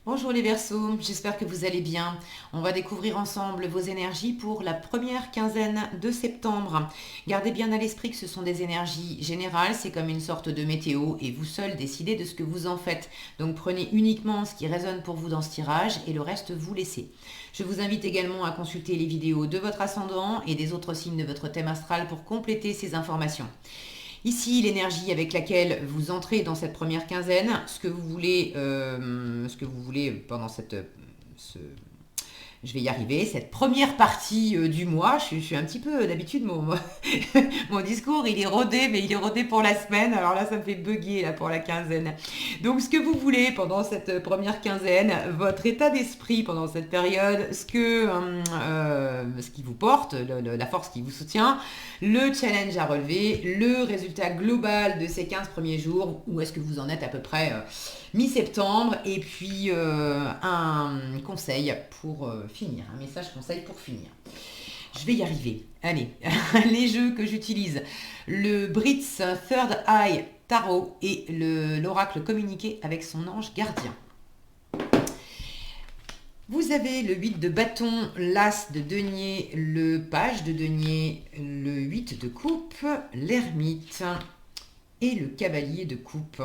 Bonjour les Verseaux, j'espère que vous allez bien. On va découvrir ensemble vos énergies pour la première quinzaine de septembre. Gardez bien à l'esprit que ce sont des énergies générales, c'est comme une sorte de météo et vous seul décidez de ce que vous en faites. Donc prenez uniquement ce qui résonne pour vous dans ce tirage et le reste vous laissez. Je vous invite également à consulter les vidéos de votre ascendant et des autres signes de votre thème astral pour compléter ces informations. Ici, l'énergie avec laquelle vous entrez dans cette première quinzaine, ce que vous voulez pendant ce, je vais y arriver, cette première partie du mois. Je suis un petit peu, d'habitude, mon discours, il est rodé, mais il est rodé pour la semaine. Alors là, ça me fait bugger là, pour la quinzaine. Donc, ce que vous voulez pendant cette première quinzaine, votre état d'esprit pendant cette période, ce qui vous porte, la force qui vous soutient, le challenge à relever, le résultat global de ces 15 premiers jours, où est-ce que vous en êtes à peu près mi-septembre, et puis un conseil pour finir, un message conseil pour finir. Je vais y arriver. Allez, les jeux que j'utilise, le Brits Third Eye Tarot et l'oracle communiqué avec son ange gardien. Vous avez le 8 de bâton, l'as de denier, le page de denier, le 8 de coupe, l'ermite et le cavalier de coupe.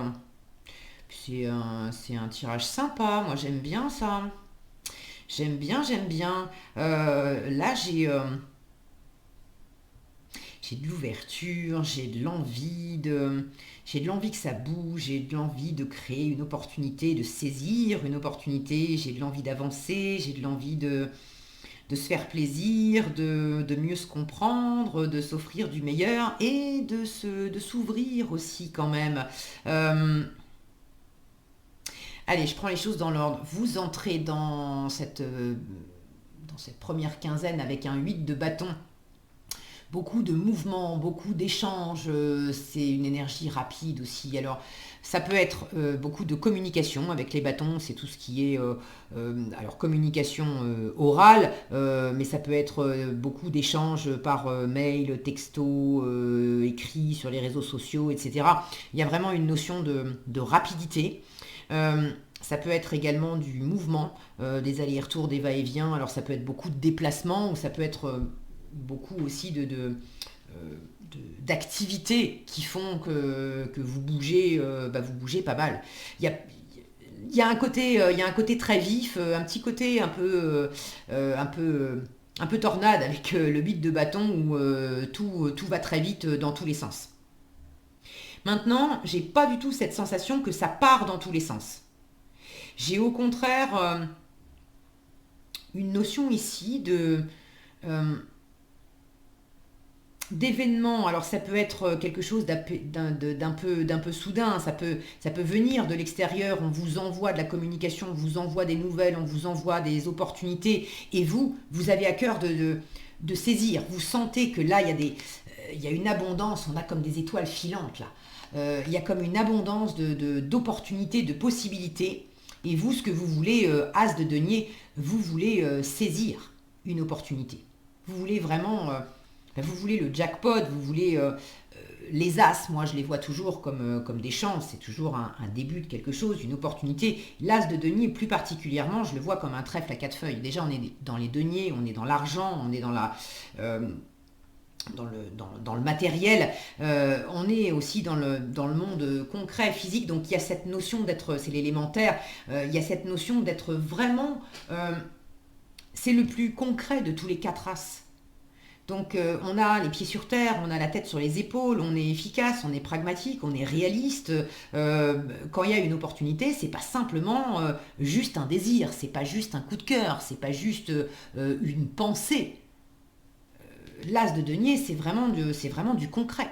C'est un tirage sympa, moi j'aime bien ça. J'aime bien, j'aime bien. Là, j'ai de l'ouverture, j'ai de l'envie que ça bouge, j'ai de l'envie de créer une opportunité, de saisir une opportunité, j'ai de l'envie d'avancer, j'ai de l'envie de se faire plaisir, de mieux se comprendre, de s'offrir du meilleur et de s'ouvrir aussi quand même. Allez, je prends les choses dans l'ordre. Vous entrez dans cette première quinzaine avec un 8 de bâton. Beaucoup de mouvements, beaucoup d'échanges, c'est une énergie rapide aussi. Alors, ça peut être beaucoup de communication avec les bâtons, c'est tout ce qui est alors communication orale, mais ça peut être beaucoup d'échanges par mail, texto, écrit sur les réseaux sociaux, etc. Il y a vraiment une notion de rapidité. Ça peut être également du mouvement, des allers-retours, des va-et-vient. Alors ça peut être beaucoup de déplacements ou ça peut être beaucoup aussi d'activités qui font que vous bougez pas mal. Il y a un côté très vif, un petit côté un peu tornade avec le 8 de bâton où tout va très vite dans tous les sens. Maintenant, j'ai pas du tout cette sensation que ça part dans tous les sens. J'ai au contraire une notion ici euh, d'événements. Alors ça peut être quelque chose d'un peu soudain, ça peut venir de l'extérieur, on vous envoie de la communication, on vous envoie des nouvelles, on vous envoie des opportunités, et vous avez à cœur de saisir. Vous sentez que là, il y a une abondance, on a comme des étoiles filantes là. Il y a comme une abondance d'opportunités, de possibilités. Et vous, ce que vous voulez, as de denier, vous voulez saisir une opportunité. Vous voulez vraiment, vous voulez le jackpot, vous voulez les as. Moi, je les vois toujours comme des chances. C'est toujours un début de quelque chose, une opportunité. L'as de denier, plus particulièrement, je le vois comme un trèfle à quatre feuilles. Déjà, on est dans les deniers, on est dans l'argent, on est dans le matériel, on est aussi dans le monde concret, physique, donc il y a cette notion d'être, c'est l'élémentaire, il y a cette notion d'être vraiment, c'est le plus concret de tous les quatre as. Donc on a les pieds sur terre, on a la tête sur les épaules, on est efficace, on est pragmatique, on est réaliste. Quand il y a une opportunité, c'est pas simplement juste un désir, c'est pas juste un coup de cœur, c'est pas juste une pensée. L'as de denier, c'est vraiment du concret.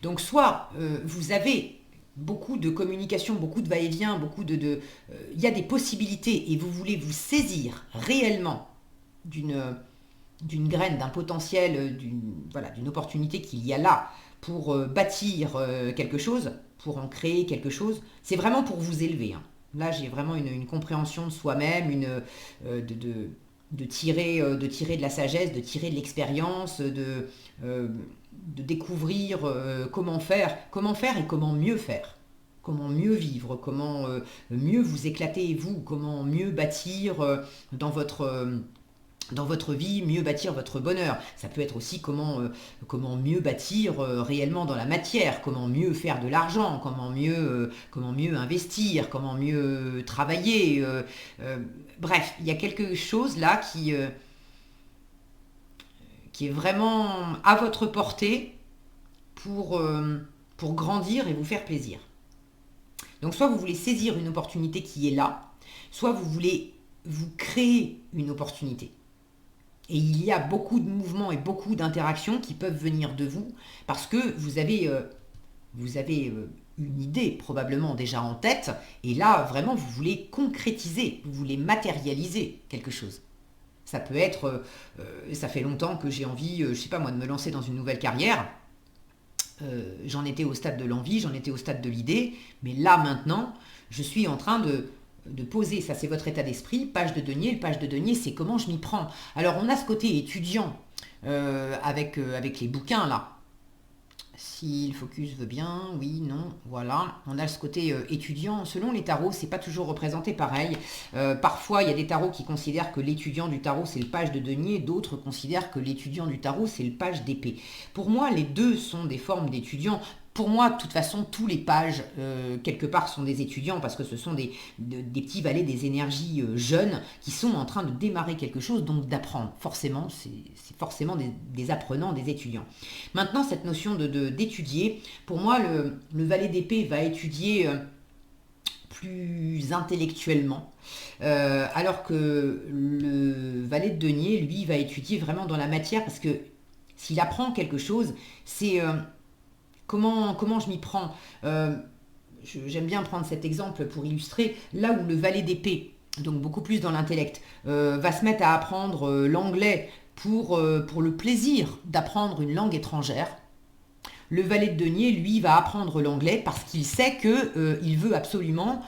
Donc soit vous avez beaucoup de communication, beaucoup de va-et-vient, il y a des possibilités et vous voulez vous saisir réellement d'une graine, d'un potentiel, d'une opportunité qu'il y a là pour bâtir quelque chose, pour en créer quelque chose. C'est vraiment pour vous élever, hein. Là, j'ai vraiment une compréhension de soi-même, de tirer de la sagesse, de tirer de l'expérience, de découvrir comment faire et comment mieux faire. comment mieux vivre, comment mieux vous éclater vous, comment mieux bâtir dans votre vie, mieux bâtir votre bonheur. Ça peut être aussi comment mieux bâtir réellement dans la matière, comment mieux faire de l'argent, comment mieux investir, comment mieux travailler. Bref, il y a quelque chose là qui est vraiment à votre portée pour grandir et vous faire plaisir. Donc soit vous voulez saisir une opportunité qui est là, soit vous voulez vous créer une opportunité. Et il y a beaucoup de mouvements et beaucoup d'interactions qui peuvent venir de vous parce que vous avez une idée probablement déjà en tête et là vraiment vous voulez concrétiser, vous voulez matérialiser quelque chose. Ça peut être, ça fait longtemps que j'ai envie, je sais pas moi, de me lancer dans une nouvelle carrière. J'en étais au stade de l'envie, j'en étais au stade de l'idée, mais là maintenant, je suis en train de poser, ça c'est votre état d'esprit, page de denier. Le page de denier, c'est comment je m'y prends. Alors on a ce côté étudiant avec les bouquins là. Si le focus veut bien, oui, non, voilà. On a ce côté étudiant. Selon les tarots, c'est pas toujours représenté pareil. Parfois, il y a des tarots qui considèrent que l'étudiant du tarot, c'est le page de denier. D'autres considèrent que l'étudiant du tarot, c'est le page d'épée. Pour moi, les deux sont des formes d'étudiants. Pour moi, de toute façon, tous les pages, quelque part, sont des étudiants parce que ce sont des petits valets des énergies jeunes qui sont en train de démarrer quelque chose, donc d'apprendre. Forcément, c'est forcément des apprenants, des étudiants. Maintenant, cette notion d'étudier, pour moi, le valet d'épée va étudier plus intellectuellement, alors que le valet de denier, lui, va étudier vraiment dans la matière parce que s'il apprend quelque chose, c'est... Comment je m'y prends J'aime bien prendre cet exemple pour illustrer là où le valet d'épée, donc beaucoup plus dans l'intellect, va se mettre à apprendre l'anglais pour le plaisir d'apprendre une langue étrangère. Le valet de denier, lui, va apprendre l'anglais parce qu'il sait qu'il veut absolument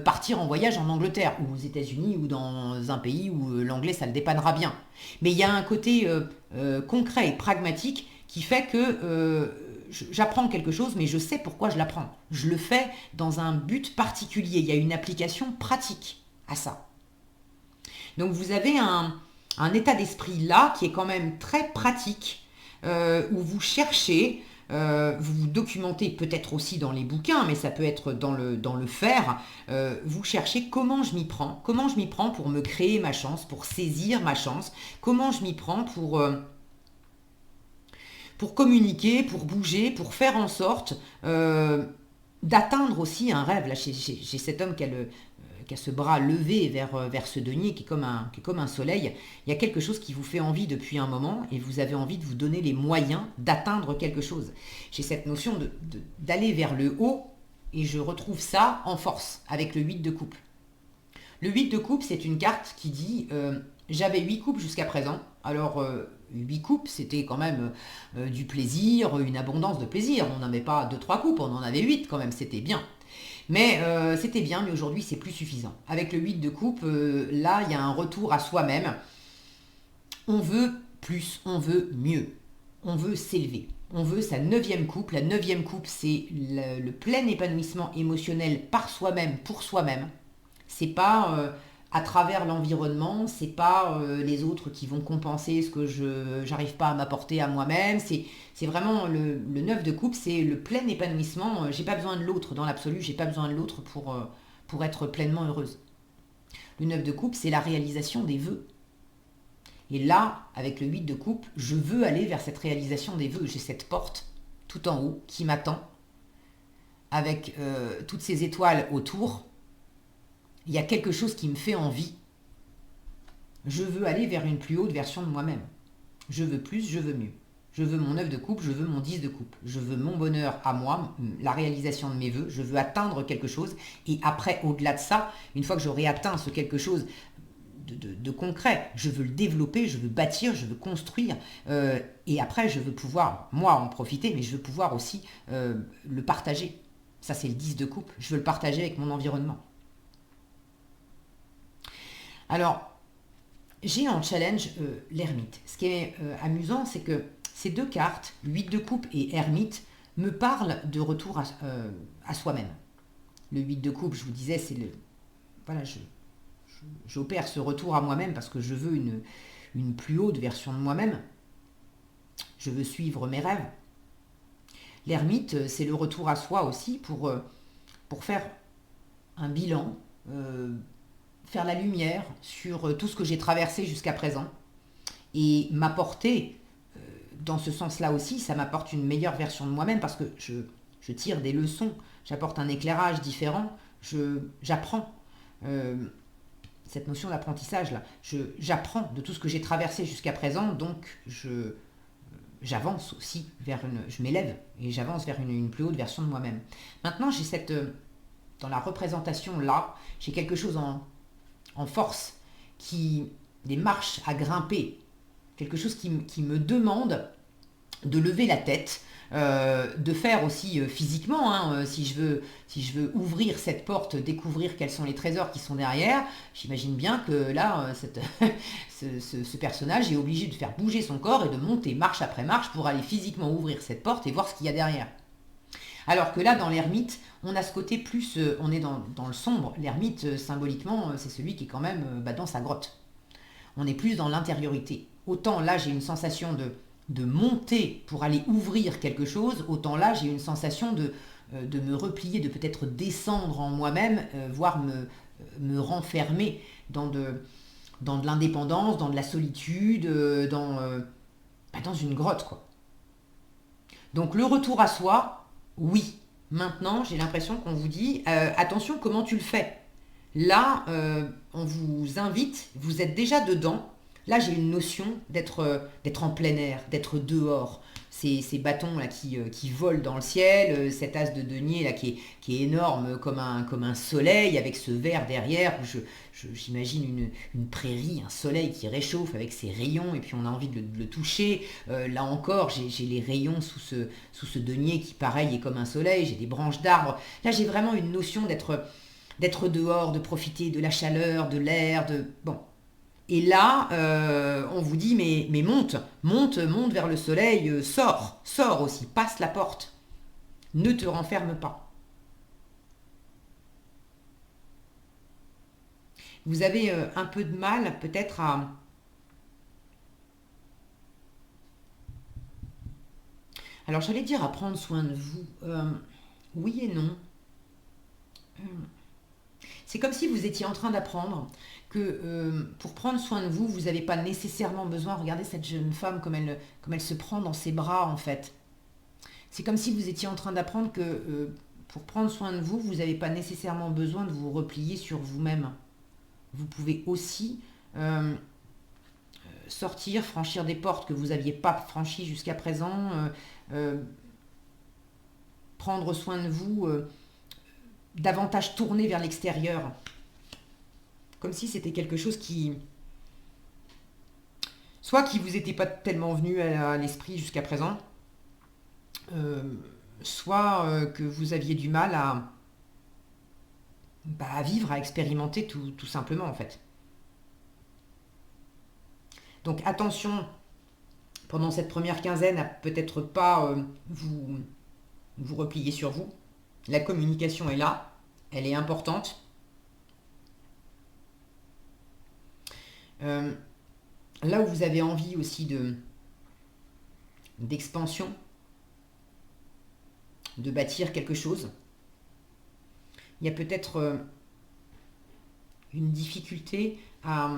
partir en voyage en Angleterre ou aux États-Unis ou dans un pays où l'anglais, ça le dépannera bien. Mais il y a un côté concret et pragmatique qui fait que j'apprends quelque chose, mais je sais pourquoi je l'apprends. Je le fais dans un but particulier. Il y a une application pratique à ça. Donc vous avez un état d'esprit là qui est quand même très pratique, où vous cherchez, vous vous documentez peut-être aussi dans les bouquins, mais ça peut être dans le faire. Vous cherchez comment je m'y prends pour me créer ma chance, pour saisir ma chance, comment je m'y prends pour communiquer, pour bouger, pour faire en sorte d'atteindre aussi un rêve. Là, j'ai cet homme qui a ce bras levé vers ce denier qui est comme un soleil. Il y a quelque chose qui vous fait envie depuis un moment et vous avez envie de vous donner les moyens d'atteindre quelque chose. J'ai cette notion d'aller vers le haut et je retrouve ça en force avec le 8 de coupe. Le 8 de coupe, c'est une carte qui dit j'avais 8 coupes jusqu'à présent. Alors, 8 coupes, c'était quand même du plaisir, une abondance de plaisir. On n'avait pas 2-3 coupes, on en avait 8 quand même, c'était bien. Mais c'était bien, mais aujourd'hui, c'est plus suffisant. Avec le 8 de coupe, là, il y a un retour à soi-même. On veut plus, on veut mieux. On veut s'élever. On veut sa 9e coupe. La 9e coupe, c'est le plein épanouissement émotionnel par soi-même, pour soi-même. C'est pas à travers l'environnement, c'est pas les autres qui vont compenser ce que j'arrive pas à m'apporter à moi-même. C'est vraiment le 9 de coupe, c'est le plein épanouissement. J'ai pas besoin de l'autre dans l'absolu, j'ai pas besoin de l'autre pour être pleinement heureuse. Le 9 de coupe, c'est la réalisation des vœux. Et là, avec le 8 de coupe, je veux aller vers cette réalisation des vœux. J'ai cette porte tout en haut qui m'attend avec toutes ces étoiles autour. Il y a quelque chose qui me fait envie. Je veux aller vers une plus haute version de moi-même. Je veux plus, je veux mieux. Je veux mon 9 de coupe, je veux mon 10 de coupe. Je veux mon bonheur à moi, la réalisation de mes vœux. Je veux atteindre quelque chose. Et après, au-delà de ça, une fois que j'aurai atteint ce quelque chose de concret, je veux le développer, je veux bâtir, je veux construire. Et après, je veux pouvoir, moi, en profiter, mais je veux pouvoir aussi le partager. Ça, c'est le 10 de coupe. Je veux le partager avec mon environnement. Alors, j'ai en challenge l'ermite. Ce qui est amusant, c'est que ces deux cartes, 8 de coupe et ermite, me parlent de retour à soi-même. Le 8 de coupe, je vous disais, c'est le... Voilà, j'opère ce retour à moi-même parce que je veux une plus haute version de moi-même. Je veux suivre mes rêves. L'ermite, c'est le retour à soi aussi pour faire un bilan, faire la lumière sur tout ce que j'ai traversé jusqu'à présent et m'apporter, dans ce sens-là aussi, ça m'apporte une meilleure version de moi-même parce que je tire des leçons, j'apporte un éclairage différent, j'apprends. Cette notion d'apprentissage là, j'apprends de tout ce que j'ai traversé jusqu'à présent, donc j'avance aussi je m'élève et j'avance vers une plus haute version de moi-même. Maintenant, j'ai dans la représentation là, j'ai quelque chose en force, des marches à grimper, quelque chose qui me demande de lever la tête, de faire aussi physiquement, hein, si je veux ouvrir cette porte, découvrir quels sont les trésors qui sont derrière, j'imagine bien que là, ce personnage est obligé de faire bouger son corps et de monter marche après marche pour aller physiquement ouvrir cette porte et voir ce qu'il y a derrière. Alors que là, dans l'ermite, on a ce côté plus, on est dans le sombre. L'ermite, symboliquement, c'est celui qui est quand même dans sa grotte. On est plus dans l'intériorité. Autant là, j'ai une sensation de monter pour aller ouvrir quelque chose, autant là, j'ai une sensation de me replier, de peut-être descendre en moi-même, voire me renfermer dans de l'indépendance, dans de la solitude, dans une grotte, quoi. Donc le retour à soi, oui. Maintenant, j'ai l'impression qu'on vous dit, attention, comment tu le fais? Là, on vous invite, vous êtes déjà dedans. Là, j'ai une notion d'être en plein air, d'être dehors. Ces bâtons là qui volent dans le ciel, cet as de denier là qui est énorme comme un soleil avec ce vert derrière. J'imagine une prairie, un soleil qui réchauffe avec ses rayons et puis on a envie de le toucher. Là encore, j'ai les rayons sous ce denier qui pareil est comme un soleil. J'ai des branches d'arbres. Là, j'ai vraiment une notion d'être dehors, de profiter de la chaleur, de l'air, bon. Et là, on vous dit, mais monte vers le soleil, sors aussi, passe la porte. Ne te renferme pas. Vous avez un peu de mal peut-être à... Alors j'allais dire à prendre soin de vous. Oui et non. C'est comme si vous étiez en train d'apprendre que pour prendre soin de vous, vous n'avez pas nécessairement besoin, regardez cette jeune femme comme elle se prend dans ses bras en fait. C'est comme si vous étiez en train d'apprendre que pour prendre soin de vous, vous n'avez pas nécessairement besoin de vous replier sur vous-même. Vous pouvez aussi sortir, franchir des portes que vous n'aviez pas franchies jusqu'à présent, prendre soin de vous, davantage tourner vers l'extérieur. Comme si c'était quelque chose soit qui vous était pas tellement venu à l'esprit jusqu'à présent, soit que vous aviez du mal à vivre, à expérimenter tout simplement en fait. Donc attention, pendant cette première quinzaine, à peut-être pas vous replier sur vous. La communication est là, elle est importante. Là où vous avez envie aussi d'expansion, de bâtir quelque chose, il y a peut-être une difficulté à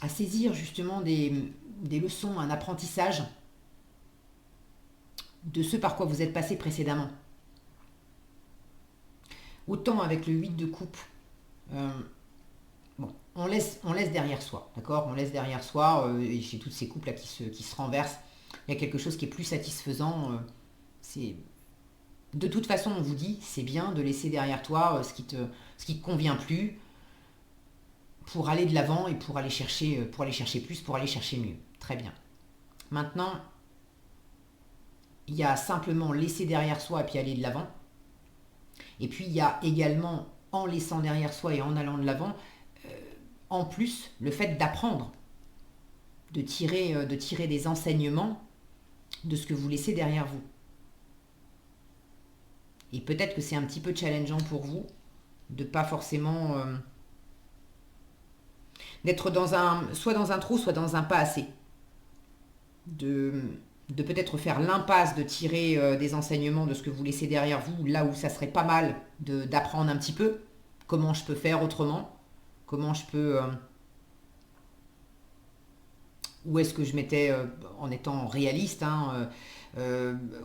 saisir justement des leçons, un apprentissage de ce par quoi vous êtes passé précédemment. Autant avec le 8 de coupe, on laisse derrière soi, d'accord? On laisse derrière soi, et chez toutes ces couples là qui se renversent, il y a quelque chose qui est plus satisfaisant. De toute façon, on vous dit, c'est bien de laisser derrière toi ce qui te convient plus, pour aller de l'avant et pour aller chercher plus, pour aller chercher mieux. Très bien. Maintenant, il y a simplement laisser derrière soi et puis aller de l'avant. Et puis il y a également, en laissant derrière soi et en allant de l'avant, en plus, le fait d'apprendre, de tirer des enseignements de ce que vous laissez derrière vous. Et peut-être que c'est un petit peu challengeant pour vous de pas forcément d'être soit dans un trop, soit dans un pas assez. De, de peut-être faire l'impasse, de tirer des enseignements de ce que vous laissez derrière vous, là où ça serait pas mal d'apprendre un petit peu. Comment je peux faire autrement? Comment je peux... où est-ce que je m'étais, en étant réaliste, hein,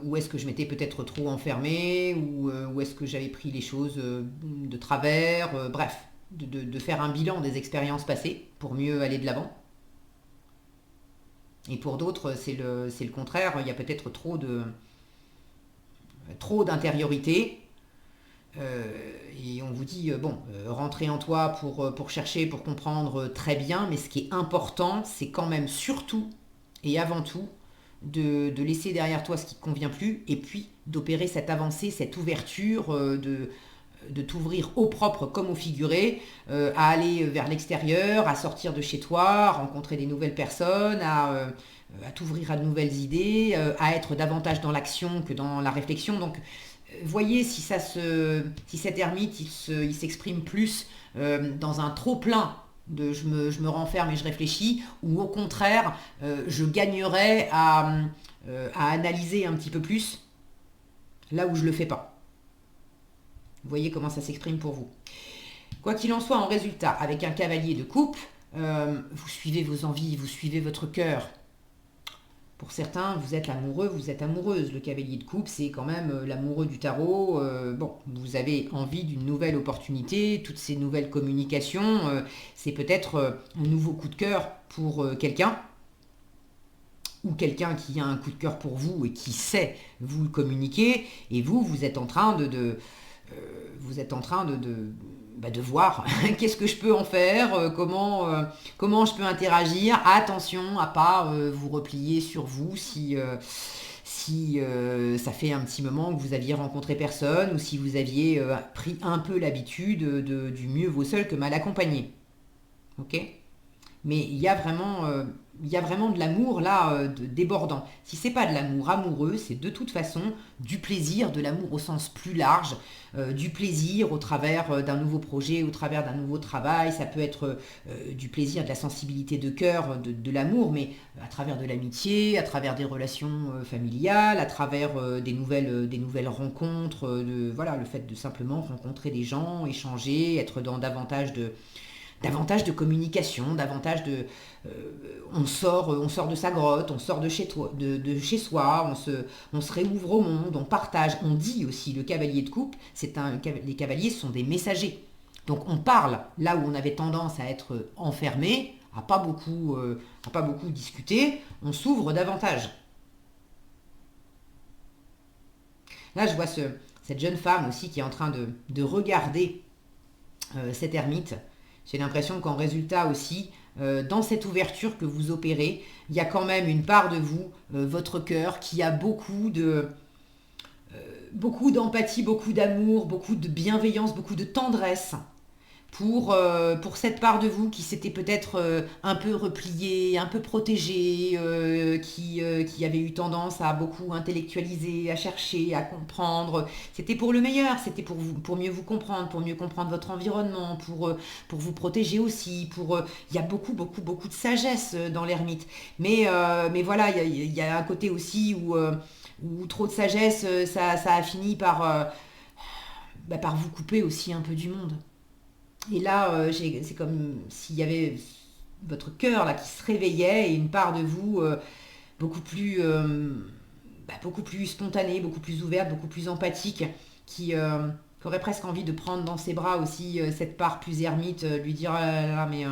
où est-ce que je m'étais peut-être trop enfermé, ou où est-ce que j'avais pris les choses de travers, bref, de faire un bilan des expériences passées pour mieux aller de l'avant. Et pour d'autres, c'est le contraire, il y a peut-être trop d'intériorité. Et on vous dit, bon, rentrez en toi pour chercher, pour comprendre très bien, mais ce qui est important, c'est quand même surtout et avant tout de laisser derrière toi ce qui ne te convient plus, et puis d'opérer cette avancée, cette ouverture, de t'ouvrir au propre comme au figuré, à aller vers l'extérieur, à sortir de chez toi, à rencontrer des nouvelles personnes, à t'ouvrir à de nouvelles idées, à être davantage dans l'action que dans la réflexion. Donc, voyez si cet ermite il s'exprime plus dans un trop plein de je me renferme et je réfléchis, ou au contraire je gagnerais à analyser un petit peu plus là où je le fais pas. Vous voyez comment ça s'exprime pour vous. Quoi qu'il en soit, en résultat, avec un cavalier de coupe, vous suivez vos envies, vous suivez votre cœur. Pour certains, vous êtes amoureux, vous êtes amoureuse. Le cavalier de coupe, c'est quand même l'amoureux du tarot. Bon, vous avez envie d'une nouvelle opportunité, toutes ces nouvelles communications. C'est peut-être un nouveau coup de cœur pour quelqu'un, ou quelqu'un qui a un coup de cœur pour vous et qui sait vous le communiquer. Et vous êtes en train vous êtes en train de voir qu'est-ce que je peux en faire, comment je peux interagir. Attention à pas vous replier sur vous si ça fait un petit moment que vous aviez rencontré personne, ou si vous aviez pris un peu l'habitude du mieux vaut seul que mal accompagné. Ok? Mais il y a vraiment de l'amour là, débordant. Si c'est pas de l'amour amoureux, c'est de toute façon du plaisir, de l'amour au sens plus large, du plaisir au travers d'un nouveau projet, au travers d'un nouveau travail. Ça peut être du plaisir, de la sensibilité de cœur, de l'amour, mais à travers de l'amitié, à travers des relations familiales, à travers des nouvelles rencontres, voilà, le fait de simplement rencontrer des gens, échanger, être dans davantage de communication, davantage on sort de sa grotte, on sort de chez soi, on se réouvre au monde, on partage. On dit aussi, le cavalier de coupe, les cavaliers sont des messagers. Donc on parle là où on avait tendance à être enfermé, à pas beaucoup discuter, on s'ouvre davantage. Là, je vois cette jeune femme aussi qui est en train de regarder cet ermite. J'ai l'impression qu'en résultat aussi, dans cette ouverture que vous opérez, il y a quand même une part de vous, votre cœur, qui a beaucoup d'empathie, beaucoup d'amour, beaucoup de bienveillance, beaucoup de tendresse pour cette part de vous qui s'était peut-être un peu repliée, un peu protégée, qui avait eu tendance à beaucoup intellectualiser, à chercher, à comprendre. C'était pour le meilleur, c'était pour mieux vous comprendre, pour mieux comprendre votre environnement, pour vous protéger aussi. Il y a beaucoup, beaucoup, beaucoup de sagesse dans l'ermite. Mais voilà, il y a un côté aussi où trop de sagesse, ça a fini par vous couper aussi un peu du monde. Et là, c'est comme s'il y avait votre cœur là qui se réveillait, et une part de vous beaucoup plus, beaucoup plus spontanée, beaucoup plus ouverte, beaucoup plus empathique, qui aurait presque envie de prendre dans ses bras aussi cette part plus ermite, lui dire: ah là là, mais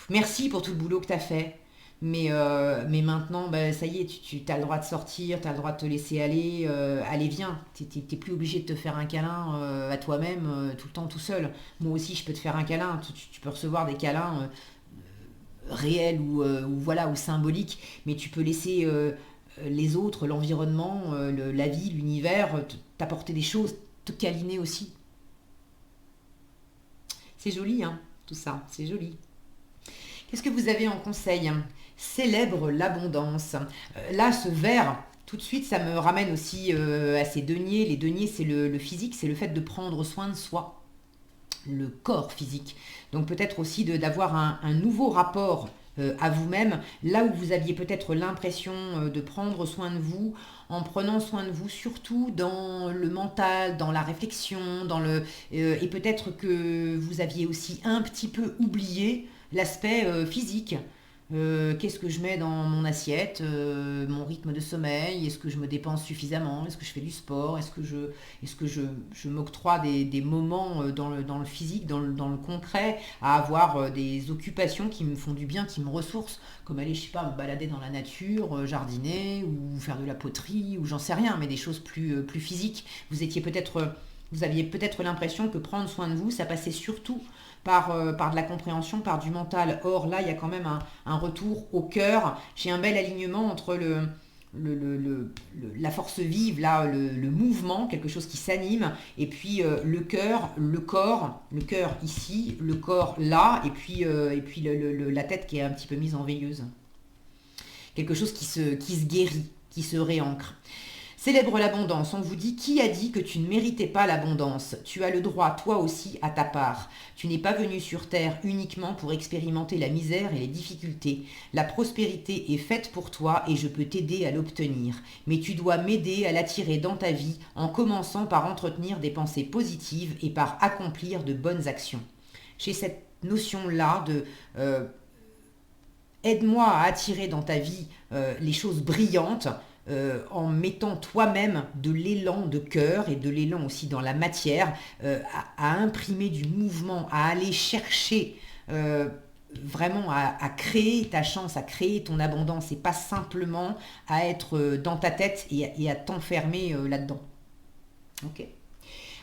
merci pour tout le boulot que tu as fait. Mais maintenant, ça y est, tu as le droit de sortir, tu as le droit de te laisser aller. Allez, viens, t'es plus obligé de te faire un câlin à toi-même tout le temps tout seul. Moi aussi, je peux te faire un câlin. Tu peux recevoir des câlins réels ou voilà, ou symboliques, mais tu peux laisser les autres, l'environnement, la vie, l'univers, t'apporter des choses, te câliner aussi. C'est joli, hein, tout ça, c'est joli. Qu'est-ce que vous avez en conseil? Célèbre l'abondance. Là, ce verre, tout de suite, ça me ramène aussi à ces deniers. Les deniers, c'est le physique, c'est le fait de prendre soin de soi, le corps physique. Donc peut-être aussi d'avoir un nouveau rapport à vous-même, là où vous aviez peut-être l'impression de prendre soin de vous, en prenant soin de vous surtout dans le mental, dans la réflexion, et peut-être que vous aviez aussi un petit peu oublié l'aspect physique. Qu'est-ce que je mets dans mon assiette, mon rythme de sommeil, est-ce que je me dépense suffisamment, est-ce que je fais du sport, est-ce que je m'octroie des moments dans le physique, dans le concret, à avoir des occupations qui me font du bien, qui me ressourcent, comme aller, je sais pas, me balader dans la nature, jardiner, ou faire de la poterie, ou j'en sais rien, mais des choses plus physiques. Vous aviez peut-être l'impression que prendre soin de vous, ça passait surtout par de la compréhension, par du mental. Or, là, il y a quand même un retour au cœur. J'ai un bel alignement entre la force vive, là, le mouvement, quelque chose qui s'anime, et puis le cœur, le corps, le cœur ici, le corps là, et puis la tête qui est un petit peu mise en veilleuse. Quelque chose qui se guérit, qui se réancre. Célèbre l'abondance. On vous dit, qui a dit que tu ne méritais pas l'abondance? Tu as le droit, toi aussi, à ta part. Tu n'es pas venu sur terre uniquement pour expérimenter la misère et les difficultés. La prospérité est faite pour toi et je peux t'aider à l'obtenir. Mais tu dois m'aider à l'attirer dans ta vie en commençant par entretenir des pensées positives et par accomplir de bonnes actions. J'ai cette notion-là de aide-moi à attirer dans ta vie les choses brillantes, en mettant toi-même de l'élan de cœur et de l'élan aussi dans la matière, à imprimer du mouvement, à aller chercher vraiment à créer ta chance, à créer ton abondance, et pas simplement à être dans ta tête et à t'enfermer là-dedans. Ok.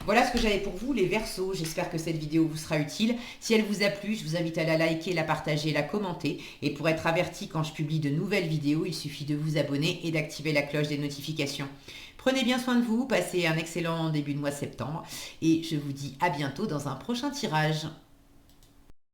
Voilà ce que j'avais pour vous, les Verseaux. J'espère que cette vidéo vous sera utile. Si elle vous a plu, je vous invite à la liker, la partager, la commenter. Et pour être averti quand je publie de nouvelles vidéos, il suffit de vous abonner et d'activer la cloche des notifications. Prenez bien soin de vous, passez un excellent début de mois de septembre. Et je vous dis à bientôt dans un prochain tirage.